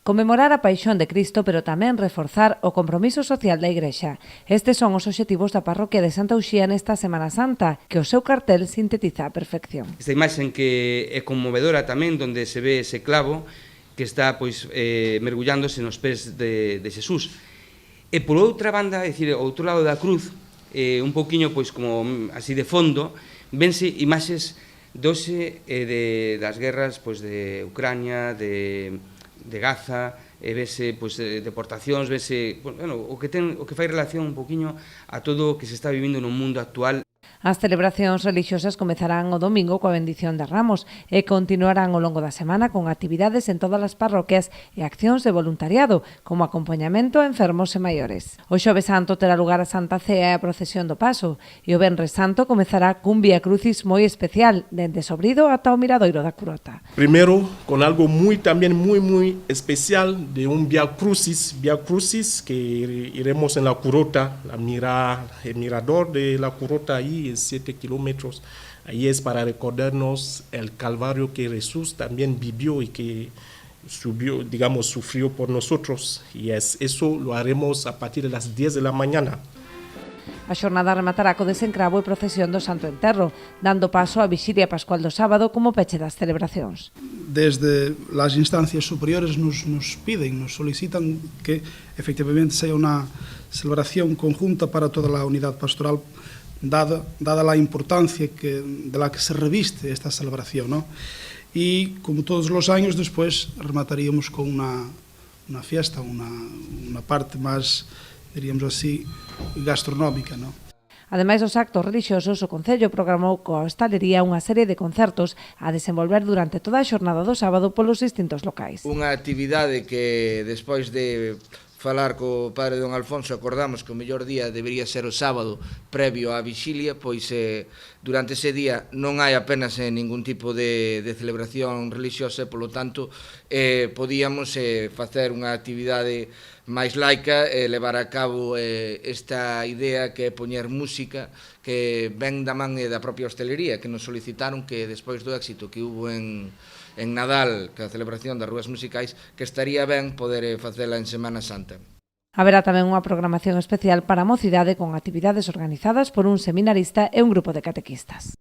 Conmemorar a paixón de Cristo, pero tamén reforzar o compromiso social da Igrexa. Estes son os obxectivos da parroquia de Santa Uxía nesta Semana Santa, que o seu cartel sintetiza a perfección. Esta imaxe que é conmovedora tamén, onde se ve ese clavo que está mergullándose nos pés de Xesús. E por outra banda, é dicir, ao outro lado da cruz, un pouquiño como así de fondo, vense imaxes das guerras de Ucrania, de Gaza, vese deportacións, vese o que fai relación un pouquiño a todo o que se está vivindo no mundo actual. As celebracións religiosas comezarán o domingo coa bendición de Ramos e continuarán ao longo da semana con actividades en todas as parroquias e accións de voluntariado, como acompañamento a enfermos e maiores. O Xoves Santo terá lugar a Santa Cea e a procesión do Paso, e o Venres Santo comezará cun Vía Crucis moi especial, dende Sobrido ata o Miradoiro da Curota. Primero, con algo también muy especial, de un Vía Crucis que iremos en la Curota, el mirador de la Curota ahí, 7 kilómetros. Ahí es para recordarnos el calvario que Jesús también vivió y que sufrió por nosotros. Y eso lo haremos a partir de las 10 de la mañana. A xornada rematará co desencravo e procesión do Santo Enterro, dando paso á Vixilia Pascual do sábado como peche das celebracións. Desde las instancias superiores nos piden, nos solicitan que efectivamente sea una celebración conjunta para toda la unidad pastoral, dada la importancia de la que se reviste esta celebración, ¿no? Y como todos los años después remataríamos con una fiesta, una parte más, diríamos así, gastronómica, ¿no? Ademais dos actos religiosos, o Concello programou coa hostalería unha serie de concertos a desenvolver durante toda a xornada do sábado polos distintos locais. Unha actividade que despois de falar co padre don Alfonso acordamos que o mellor día debería ser o sábado previo á vixilia, pois durante ese día non hai apenas ningún tipo de celebración religiosa e polo tanto podíamos facer unha actividade máis laica e levar a cabo esta idea que é poñer música que ven da man da propia hostelería, que nos solicitaron que despois do éxito que hubo en Nadal, que a celebración das rúas musicais, que estaría ben poder facela en Semana Santa. Haberá tamén unha programación especial para a mocidade con actividades organizadas por un seminarista e un grupo de catequistas.